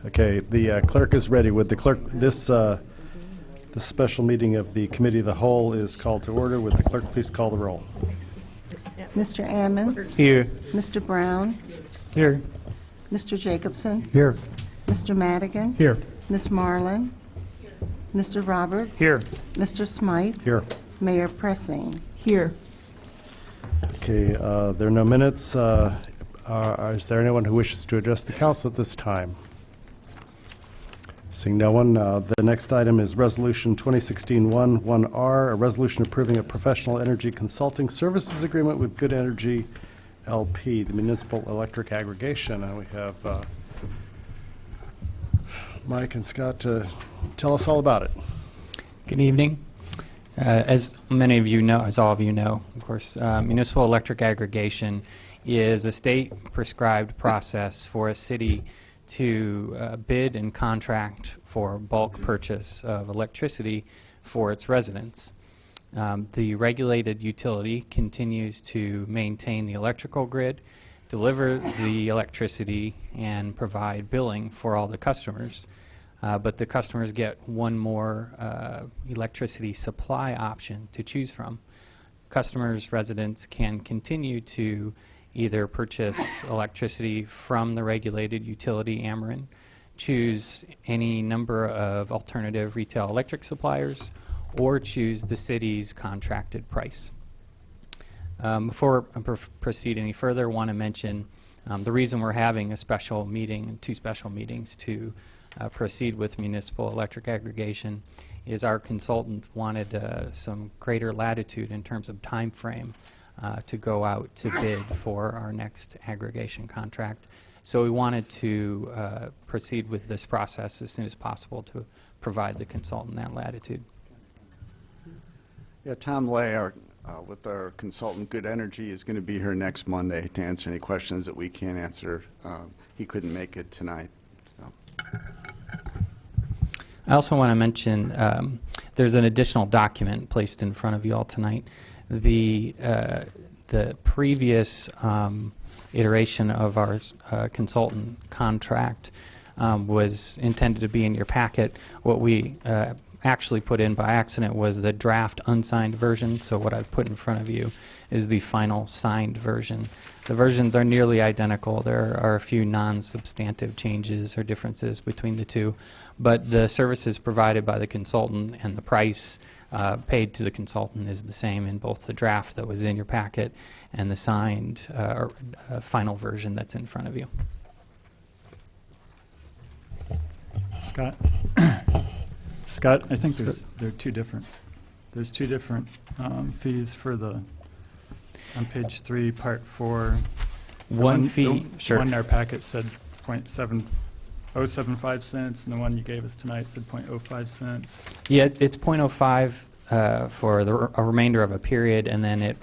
Okay, the clerk is ready. Would the clerk, this special meeting of the Committee of the Whole is called to order. Would the clerk please call the roll? Mr. Ammons? Here. Mr. Brown? Here. Mr. Jacobson? Here. Mr. Madigan? Here. Ms. Marlin? Mr. Roberts? Here. Mr. Smythe? Here. Mayor Pressing? Here. Okay, there are no minutes. Is there anyone who wishes to address the council at this time? Seeing no one, the next item is Resolution 2016-1-1R, a resolution approving a professional energy consulting services agreement with Good Energy LP, the municipal electric aggregation. And we have Mike and Scott to tell us all about it. Good evening. As many of you know, as all of you know, of course, municipal electric aggregation is a state-prescribed process for a city to bid and contract for bulk purchase of electricity for its residents. The regulated utility continues to maintain the electrical grid, deliver the electricity, and provide billing for all the customers. But the customers get one more electricity supply option to choose from. Customers, residents can continue to either purchase electricity from the regulated utility Ameren, choose any number of alternative retail electric suppliers, or choose the city's contracted price. Before I proceed any further, I want to mention the reason we're having a special meeting, two special meetings to proceed with municipal electric aggregation is our consultant wanted some greater latitude in terms of time frame to go out to bid for our next aggregation contract. So we wanted to proceed with this process as soon as possible to provide the consultant that latitude. Yeah, Tom Lay, with our consultant Good Energy, is going to be here next Monday to answer any questions that we can't answer. He couldn't make it tonight. So. I also want to mention there's an additional document placed in front of you all tonight. The previous iteration of our consultant contract was intended to be in your packet. What we actually put in by accident was the draft unsigned version, so what I've put in front of you is the final signed version. The versions are nearly identical. There are a few non-substantive changes or differences between the two, but the services provided by the consultant and the price paid to the consultant is the same in both the draft that was in your packet and the signed final version that's in front of you. Scott? Scott, I think there are two different. There's two different fees for the on page 3, part 4. One fee, sure. The one in our packet said 0.7075 cents, and the one you gave us tonight said 0.05 cents. Yeah, it's 0.05 for a remainder of a period, and then it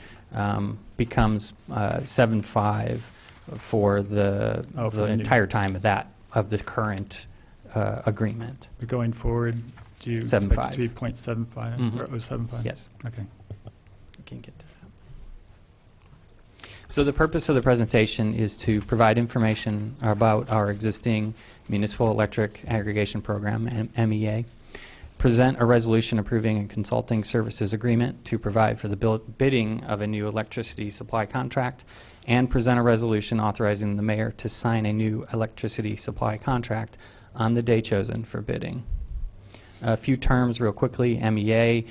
becomes 7.5 for the entire time of the current agreement. But going forward, do you expect it to be 0.75 or 0.75? Yes. Okay. I can get to that. So the purpose of the presentation is to provide information about our existing municipal electric aggregation program, MEA, present a resolution approving a consulting services agreement to provide for the bidding of a new electricity supply contract, and present a resolution authorizing the mayor to sign a new electricity supply contract on the day chosen for bidding. A few terms real quickly. MEA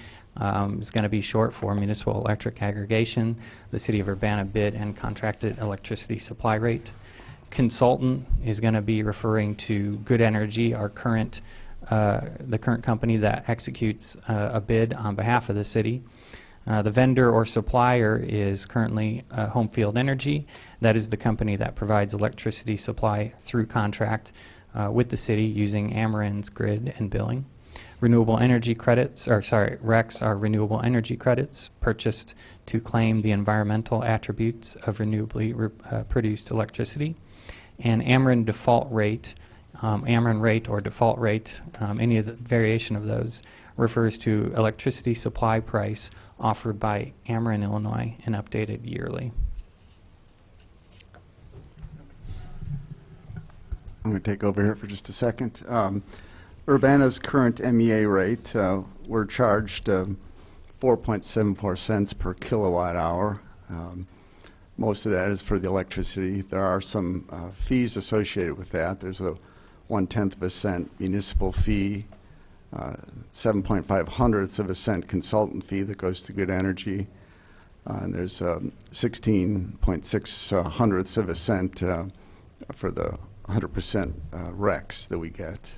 is going to be short for Municipal Electric Aggregation. The City of Urbana bid and contracted electricity supply rate. Consultant is going to be referring to Good Energy, our current the current company that executes a bid on behalf of the city. The vendor or supplier is currently Homefield Energy. That is the company that provides electricity supply through contract with the city using Ameren's grid and billing. Renewable energy credits, RECs are renewable energy credits purchased to claim the environmental attributes of renewably produced electricity. And Ameren default rate, Ameren rate or default rate, any of the variation of those refers to electricity supply price offered by Ameren, Illinois, and updated yearly. I'm going to take over here for just a second. Urbana's current MEA rate, we're charged 4.74 cents per kilowatt hour. Most of that is for the electricity. There are some fees associated with that. There's a 1/10 of a cent municipal fee, 7.5 hundredths of a cent consultant fee that goes to Good Energy, and there's 16.6 hundredths of a cent for the 100% RECs that we get.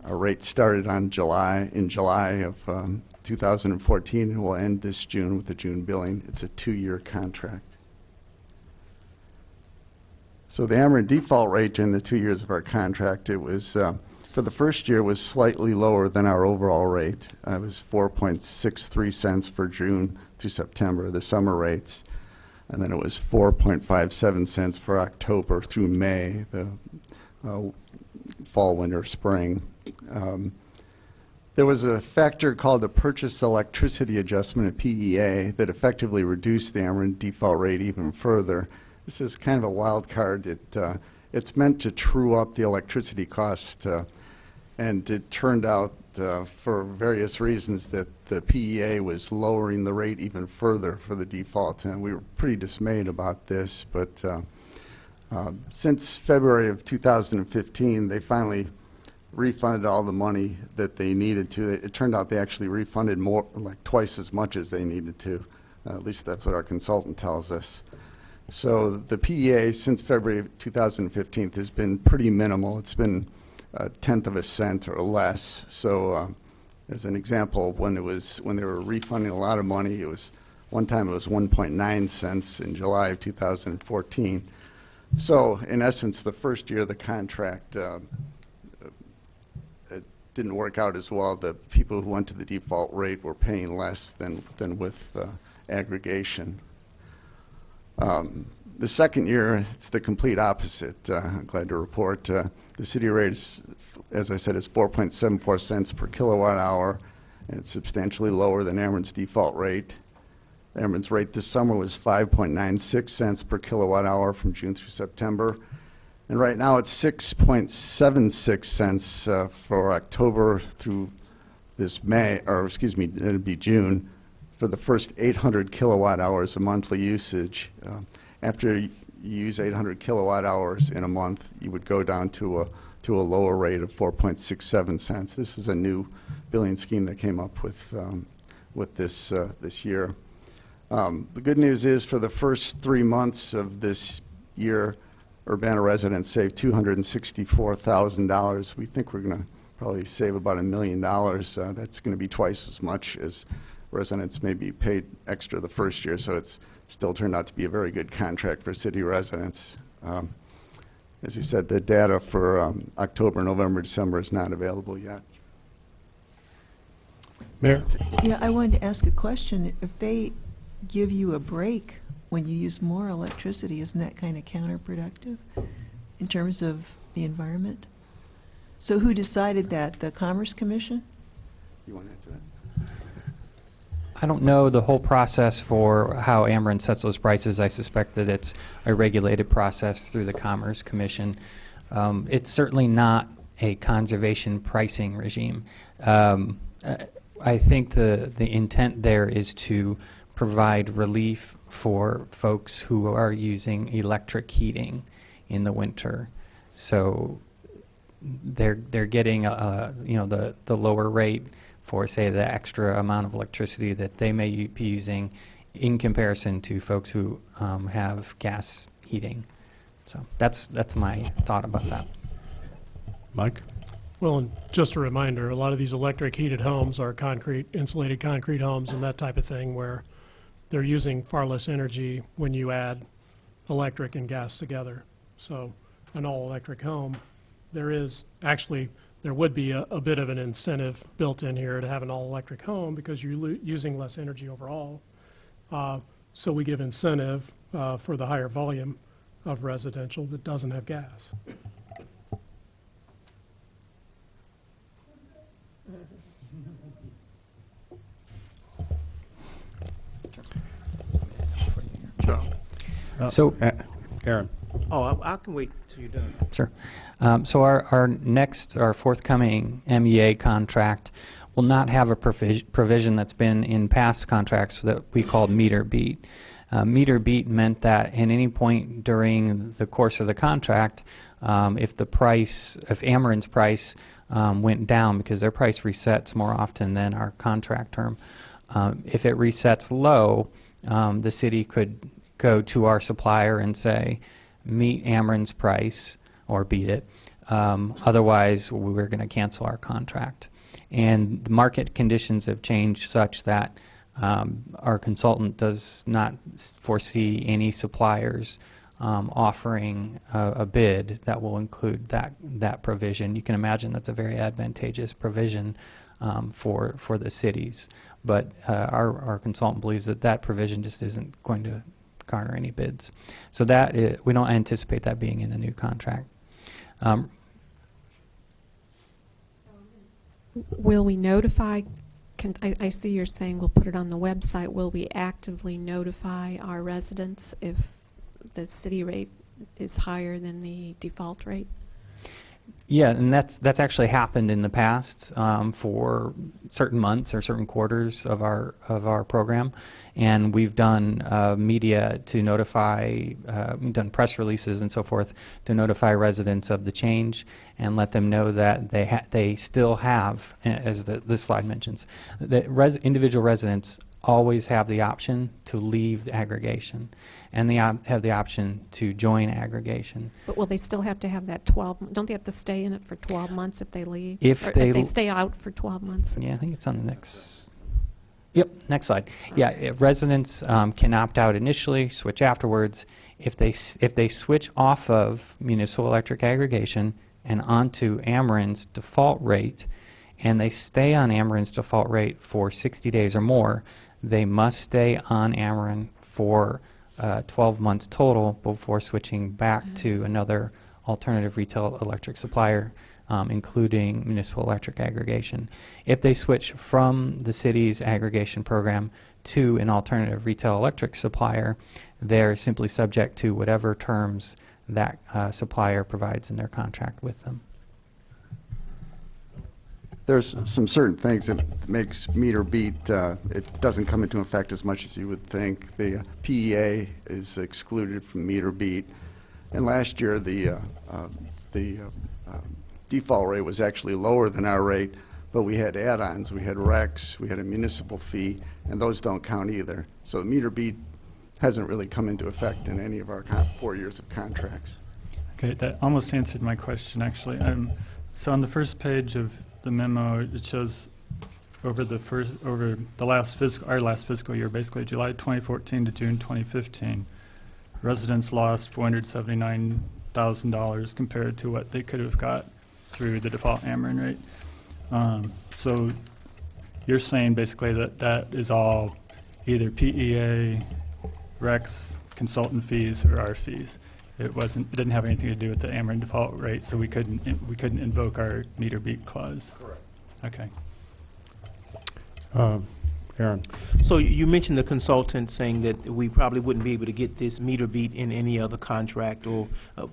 Our rate started in July of 2014 and will end this June with the June billing. It's a 2-year contract. So the Ameren default rate during the 2 years of our contract, it was, for the first year, was slightly lower than our overall rate. It was 4.63 cents for June through September, the summer rates. And then it was 4.57 cents for October through May, the fall, winter, spring. There was a factor called the Purchase Electricity Adjustment, a PEA, that effectively reduced the Ameren default rate even further. This is kind of a wild card. It's meant to true up the electricity cost, and it turned out for various reasons that the PEA was lowering the rate even further for the default, and we were pretty dismayed about this. But since February of 2015, they finally refunded all the money that they needed to. It turned out they actually refunded more, like twice as much as they needed to. At least that's what our consultant tells us. So the PEA since February of 2015 has been pretty minimal. It's been 1/10 of a cent or less. So as an example, when they were refunding a lot of money, one time it was 1.9 cents in July of 2014. So in essence, the first year of the contract, it didn't work out as well. The people who went to the default rate were paying less than with aggregation. The second year, it's the complete opposite. I'm glad to report. The city rate, as I said, is 4.74 cents per kilowatt hour, and it's substantially lower than Ameren's default rate. Ameren's rate this summer was 5.96 cents per kilowatt hour from June through September. And right now it's 6.76 cents for October through this May, or excuse me, it'd be June, for the first 800 kilowatt hours of monthly usage. After you use 800 kilowatt hours in a month, you would go down to a lower rate of 4.67 cents. This is a new billing scheme that came up with this year. The good news is for the first 3 months of this year, Urbana residents saved $264,000. We think we're going to probably save about $1 million. That's going to be twice as much as residents may be paid extra the first year, so it's still turned out to be a very good contract for city residents. As you said, the data for October, November, December is not available yet. Mayor? Yeah, I wanted to ask a question. If they give you a break when you use more electricity, isn't that kind of counterproductive in terms of the environment? So who decided that? The Commerce Commission? You want to answer that? I don't know the whole process for how Ameren sets those prices. I suspect that it's a regulated process through the Commerce Commission. It's certainly not a conservation pricing regime. I think the intent there is to provide relief for folks who are using electric heating in the winter. So they're getting the lower rate for, say, the extra amount of electricity that they may be using in comparison to folks who have gas heating. So that's my thought about that. Mike? Well, and just a reminder, a lot of these electric heated homes are insulated concrete homes and that type of thing, where they're using far less energy when you add electric and gas together. So an all-electric home, there would be a bit of an incentive built in here to have an all-electric home because you're using less energy overall. So we give incentive for the higher volume of residential that doesn't have gas. Joe? So Aaron? Oh, I can wait till you're done. Sure. So our forthcoming MEA contract will not have a provision that's been in past contracts that we called meter beat. Meter beat meant that at any point during the course of the contract, if Ameren's price went down, because their price resets more often than our contract term, if it resets low, the city could go to our supplier and say, meet Ameren's price or beat it. Otherwise, we're going to cancel our contract. And the market conditions have changed such that our consultant does not foresee any suppliers offering a bid that will include that provision. You can imagine that's a very advantageous provision for the cities. But our consultant believes that provision just isn't going to garner any bids. So we don't anticipate that being in the new contract. Will we notify, I see you're saying we'll put it on the website. Will we actively notify our residents if the city rate is higher than the default rate? Yeah, and that's actually happened in the past for certain months or certain quarters of our program, and we've done media to notify, we've done press releases and so forth to notify residents of the change and let them know that they still have, as this slide mentions, that individual residents always have the option to leave the aggregation, and they have the option to join aggregation. But will they still have to have that 12, don't they have to stay in it for 12 months if they leave? If Or they stay out for 12 months? Yeah, I think it's on the next. Yep, next slide. Yeah, if residents can opt out initially, switch afterwards. If they switch off of municipal electric aggregation and onto Ameren's default rate, and they stay on Ameren's default rate for 60 days or more, they must stay on Ameren for 12 months total before switching back to another alternative retail electric supplier, including municipal electric aggregation. If they switch from the city's aggregation program to an alternative retail electric supplier, they're simply subject to whatever terms that supplier provides in their contract with them. There's some certain things that makes meter beat. It doesn't come into effect as much as you would think. The PEA is excluded from meter beat, and last year the default rate was actually lower than our rate, but we had add-ons. We had RECs, we had a municipal fee, and those don't count either. So the meter beat hasn't really come into effect in any of our 4 years of contracts. Okay, that almost answered my question, actually. So on the first page of the memo, it shows over our last fiscal year, basically July 2014 to June 2015, residents lost $479,000 compared to what they could have got through the default Ameren rate. So you're saying basically that is all either PEA, RECs, consultant fees, or our fees. It didn't have anything to do with the Ameren default rate, so we couldn't invoke our meter beat clause. Correct. Okay. Aaron. So you mentioned the consultant saying that we probably wouldn't be able to get this meter beat in any other contract, or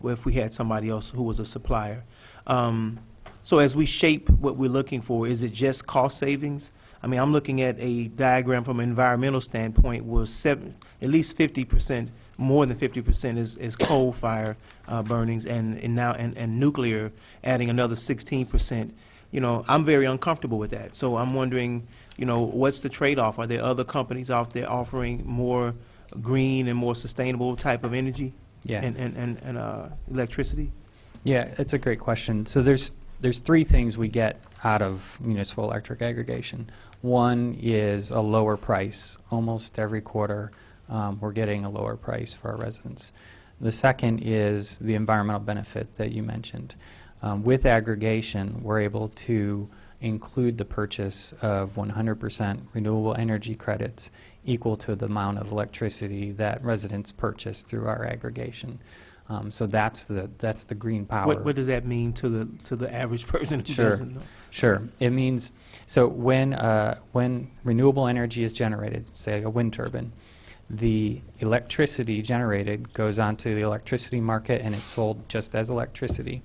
if we had somebody else who was a supplier. So as we shape what we're looking for, is it just cost savings? I mean, I'm looking at a diagram from an environmental standpoint where at least 50%, more than 50% is coal fire burnings, and nuclear adding another 16%. You know, I'm very uncomfortable with that. So I'm wondering, you know, what's the trade-off? Are there other companies out there offering more green and more sustainable type of energy? Yeah. And electricity? Yeah, it's a great question. So there's three things we get out of municipal electric aggregation. One is a lower price. Almost every quarter, we're getting a lower price for our residents. The second is the environmental benefit that you mentioned. With aggregation, we're able to include the purchase of 100% renewable energy credits equal to the amount of electricity that residents purchase through our aggregation. So that's the green power. What does that mean to the average person who Sure. doesn't know? Sure. It means, so when renewable energy is generated, say a wind turbine, The electricity generated goes onto the electricity market and it's sold just as electricity.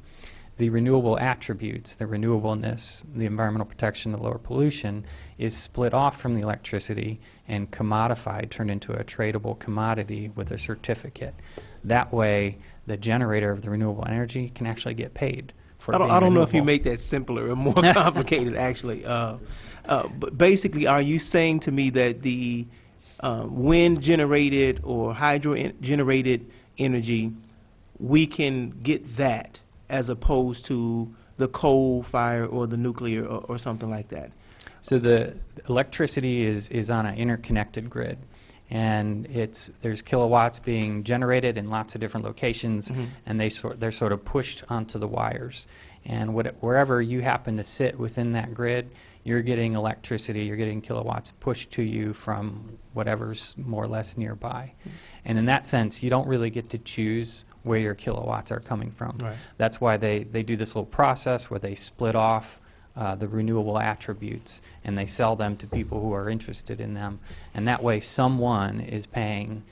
The renewable attributes, the renewableness, the environmental protection, the lower pollution, is split off from the electricity and commodified, turned into a tradable commodity with a certificate. That way, the generator of the renewable energy can actually get paid for it being I don't know if you renewable. make that simpler or more complicated, actually. But basically, are you saying to me that the wind-generated or hydro-generated energy, we can get that as opposed to the coal fire or the nuclear or something like that? So the electricity is on an interconnected grid, and there's kilowatts being generated in lots of different locations, and they're sort of pushed onto the wires. And wherever you happen to sit within that grid, you're getting electricity, you're getting kilowatts pushed to you from whatever's more or less nearby. And in that sense, you don't really get to choose where your kilowatts are coming from. Right. That's why they do this little process where they split off the renewable attributes and they sell them to people who are interested in them. And that way someone is paying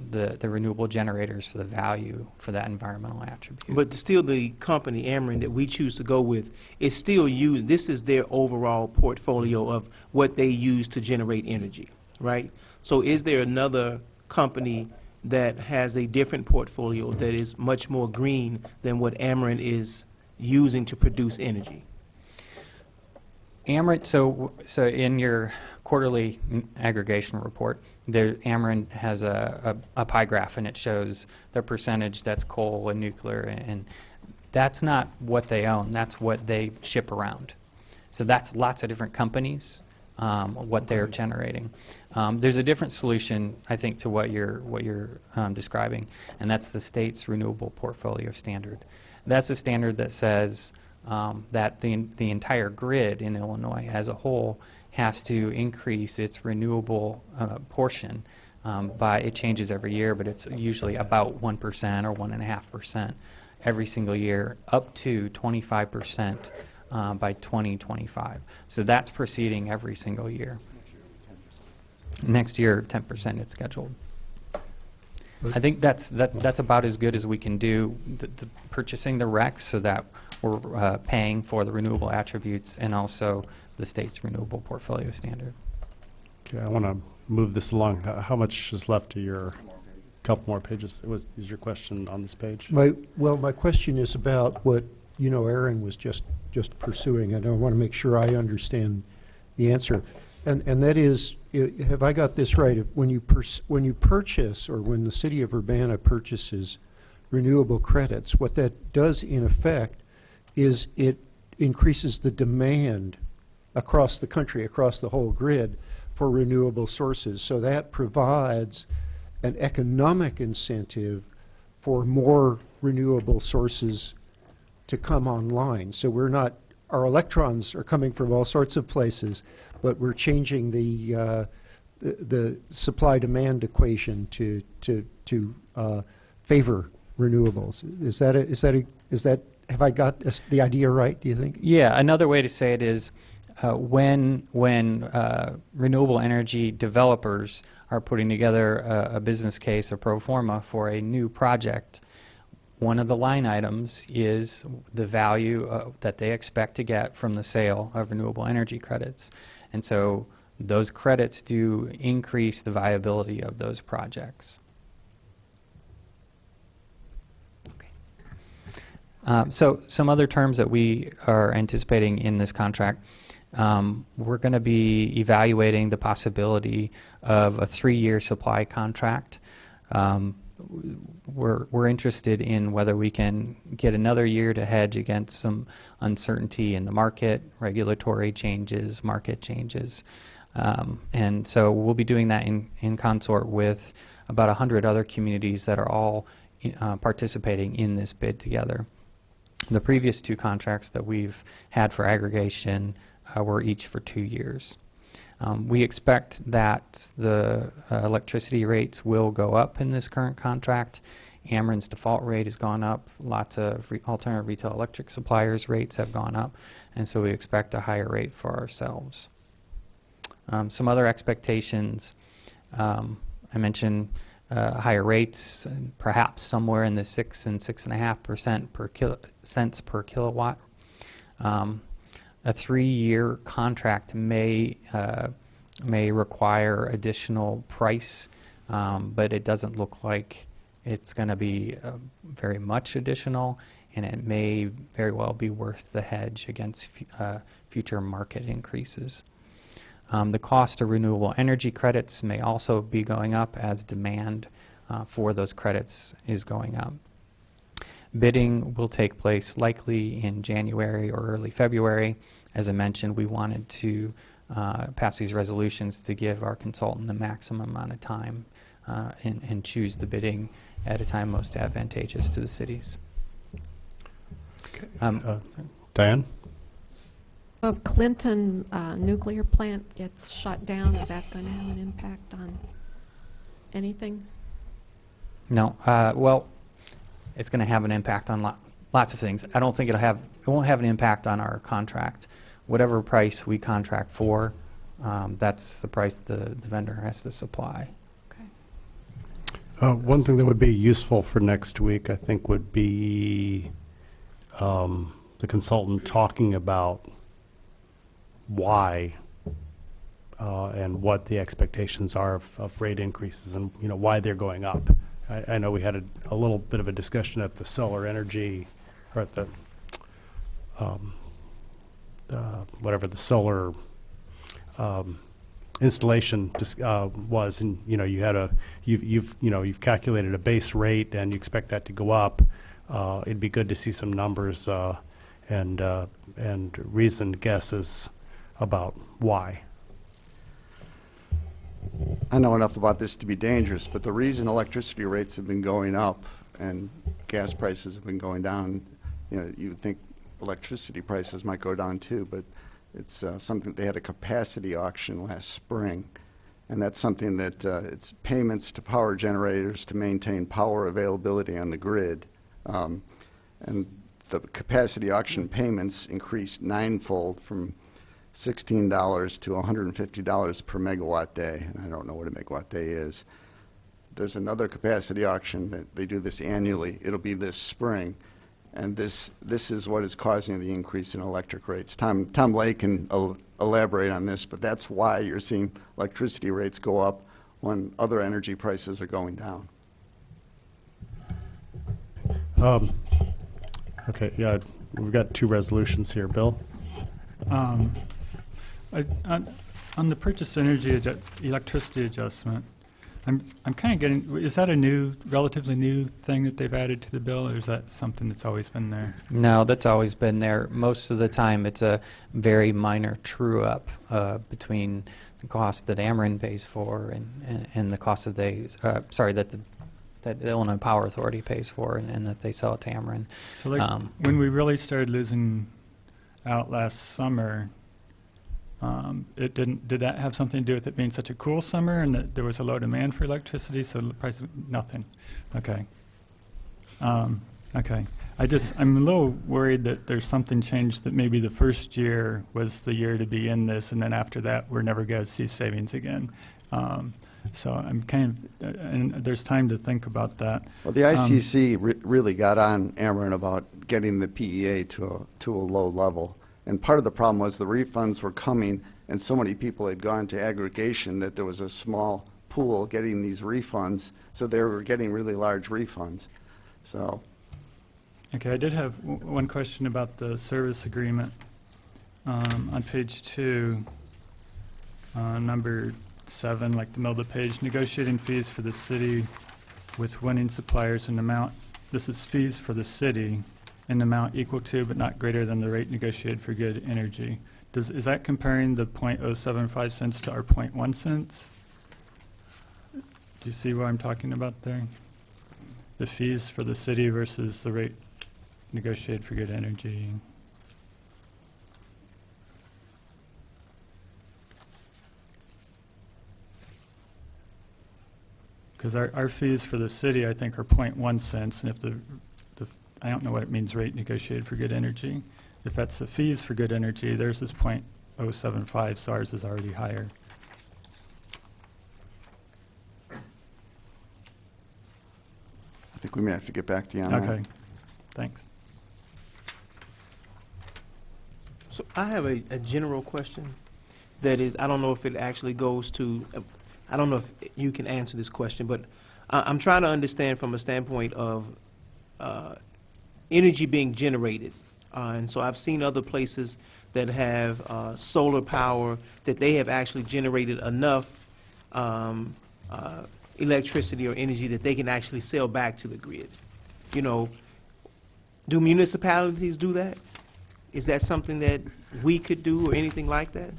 the renewable generators for the value for that environmental attribute. But still, the company, Ameren, that we choose to go with, is still this is their overall portfolio of what they use to generate energy, right? So is there another company that has a different portfolio that is much more green than what Ameren is using to produce energy? Ameren, so in your quarterly aggregation report, Ameren has a pie graph, and it shows the percentage that's coal and nuclear, and that's not what they own. That's what they ship around. So that's lots of different companies, what they're generating. There's a different solution, I think, to what you're describing, and that's the state's renewable portfolio standard. That's a standard that says that the entire grid in Illinois as a whole has to increase its renewable portion it changes every year, but it's usually about 1% or 1.5% every single year, up to 25% by 2025. So that's proceeding every single year. Next year, 10% is scheduled. I think that's about as good as we can do, the purchasing the RECs so that we're paying for the renewable attributes and also the state's renewable portfolio standard. Okay, I want to move this along. How much is left to your couple more pages? Is your question on this page? My question is about what Aaron was just pursuing, and I want to make sure I understand the answer. And that is, have I got this right? When you purchase, or when the city of Urbana purchases renewable credits, what that does in effect is it increases the demand across the country, across the whole grid, for renewable sources. So that provides an economic incentive for more renewable sources to come online. So our electrons are coming from all sorts of places, but we're changing the supply-demand equation to favor renewables. Have I got the idea right, do you think? Yeah, another way to say it is when renewable energy developers are putting together a business case or pro forma for a new project, one of the line items is the value that they expect to get from the sale of renewable energy credits. And so those credits do increase the viability of those projects. So some other terms that we are anticipating in this contract, we're going to be evaluating the possibility of a 3-year supply contract. We're interested in whether we can get another year to hedge against some uncertainty in the market, regulatory changes, market changes. And so we'll be doing that in consort with about 100 other communities that are all participating in this bid together. The previous 2 contracts that we've had for aggregation were each for 2 years. We expect that the electricity rates will go up in this current contract. Ameren's default rate has gone up. Lots of alternative retail electric suppliers' rates have gone up, and so we expect a higher rate for ourselves. Some other expectations, I mentioned higher rates, and perhaps somewhere in the 6 and 6.5% cents per kilowatt. A 3-year contract may require additional price, but it doesn't look like it's going to be very much additional, and it may very well be worth the hedge against future market increases. The cost of renewable energy credits may also be going up as demand for those credits is going up. Bidding will take place likely in January or early February. As I mentioned, we wanted to pass these resolutions to give our consultant the maximum amount of time and choose the bidding at a time most advantageous to the cities. Diane? If Clinton nuclear plant gets shut down, is that going to have an impact on anything? No, well, it's going to have an impact on lots of things. I don't think it won't have an impact on our contract. Whatever price we contract for, that's the price the vendor has to supply. Okay. One thing that would be useful for next week, I think, would be the consultant talking about why and what the expectations are of rate increases, and why they're going up. I know we had a little bit of a discussion at the solar energy, or at the whatever the solar installation was, and you've calculated a base rate and you expect that to go up. It'd be good to see some numbers and reasoned guesses about why. I know enough about this to be dangerous, but the reason electricity rates have been going up and gas prices have been going down, you would think electricity prices might go down too, but it's something. They had a capacity auction last spring, and that's something that it's payments to power generators to maintain power availability on the grid. And the capacity auction payments increased ninefold, from $16 to $150 per megawatt day. And I don't know what a megawatt day is. There's another capacity auction that they do this annually. It'll be this spring. And this is what is causing the increase in electric rates. Tom Lake can elaborate on this, but that's why you're seeing electricity rates go up when other energy prices are going down. Okay, yeah, we've got 2 resolutions here. Bill? On the purchase electricity adjustment, I'm kind of getting, is that a relatively new thing that they've added to the bill, or is that something that's always been there? No, that's always been there. Most of the time, it's a very minor true-up between the cost that Ameren pays for and the cost that that the Illinois Power Authority pays for, and that they sell it to Ameren. So when we really started losing out last summer, did that have something to do with it being such a cool summer and that there was a low demand for electricity, so the price of nothing? Okay. Okay. I'm a little worried that there's something changed, that maybe the first year was the year to be in this, and then after that we're never going to see savings again. So I'm kind of, and there's time to think about that. Well, the ICC really got on Ameren about getting the PEA to a low level. And part of the problem was the refunds were coming, and so many people had gone to aggregation that there was a small pool getting these refunds, so they were getting really large refunds. So. Okay, I did have one question about the service agreement. On page 2, number 7, like the middle of the page, negotiating fees for the city with winning suppliers in amount. This is fees for the city in amount equal to but not greater than the rate negotiated for good energy. Is that comparing the 0.075 cents to our 0.1 cents? Do you see what I'm talking about there? The fees for the city versus the rate negotiated for good energy. Because our fees for the city, I think, are 0.1 cents, and if I don't know what it means, rate negotiated for good energy. If that's the fees for good energy, theirs is 0.075, so ours is already higher. I think we may have to get back to you on that. Okay, thanks. So I have a general question that is, I don't know if it actually goes to, I don't know if you can answer this question, but I'm trying to understand from a standpoint of energy being generated. And so I've seen other places that have solar power, that they have actually generated enough electricity or energy that they can actually sell back to the grid. You know, do municipalities do that? Is that something that we could do or anything like that?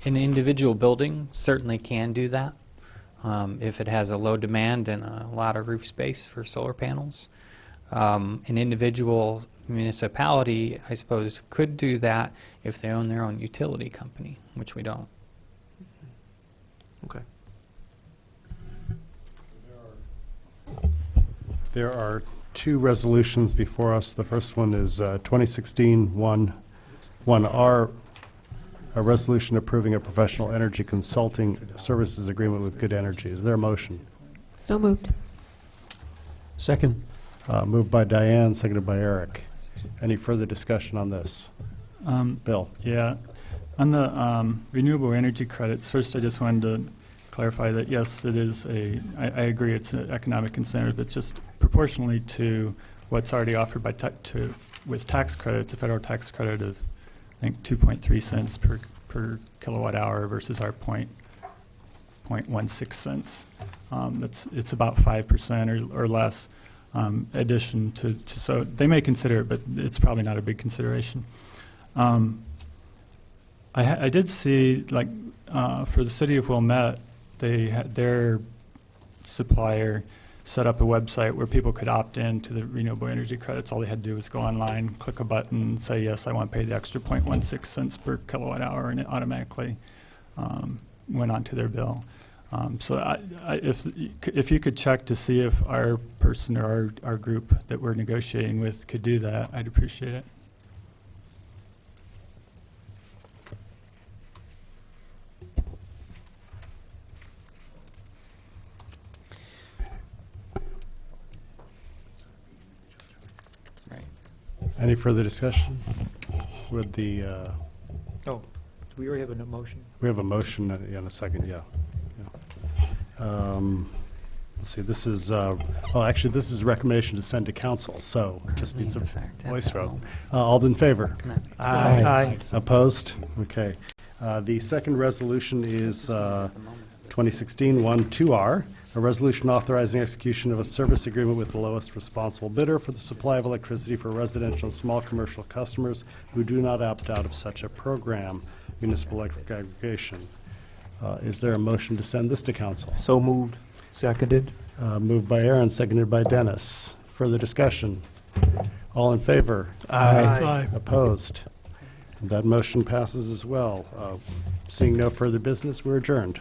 An individual building certainly can do that if it has a low demand and a lot of roof space for solar panels. An individual municipality, I suppose, could do that if they own their own utility company, which we don't. Okay. There are two resolutions before us. The first one is 2016-1R, a resolution approving a professional energy consulting services agreement with Good Energy. Is there a motion? So moved. Second. Moved by Diane, seconded by Eric. Any further discussion on this? Bill? Yeah. On the renewable energy credits, first I just wanted to clarify that, yes, it is I agree it's an economic incentive. It's just proportionally to what's already offered by with tax credits, a federal tax credit of, I think, 2.3 cents per kilowatt hour versus our 0.16 cents. It's about 5% or less addition to, so they may consider it, but it's probably not a big consideration. I did see, like, for the city of Wilmette, they had their supplier set up a website where people could opt in to the renewable energy credits. All they had to do was go online, click a button, say, yes, I want to pay the extra 0.16 cents per kilowatt hour, and it automatically went onto their bill. So if you could check to see if our person or our group that we're negotiating with could do that, I'd appreciate it. Any further discussion? With the, Oh, do we already have a motion? we have a motion and a second, yeah. Let's see, this is, actually, this is a recommendation to send to council, so it just needs a voice vote. All in favor? Aye. Opposed? Okay. The second resolution is 2016-1-2R, a resolution authorizing execution of a service agreement with the lowest responsible bidder for the supply of electricity for residential and small commercial customers who do not opt out of such a program, municipal electric aggregation. Is there a motion to send this to council? So moved. Seconded. Moved by Aaron, seconded by Dennis. Further discussion? All in favor? Aye. Opposed? That motion passes as well. Seeing no further business, we're adjourned.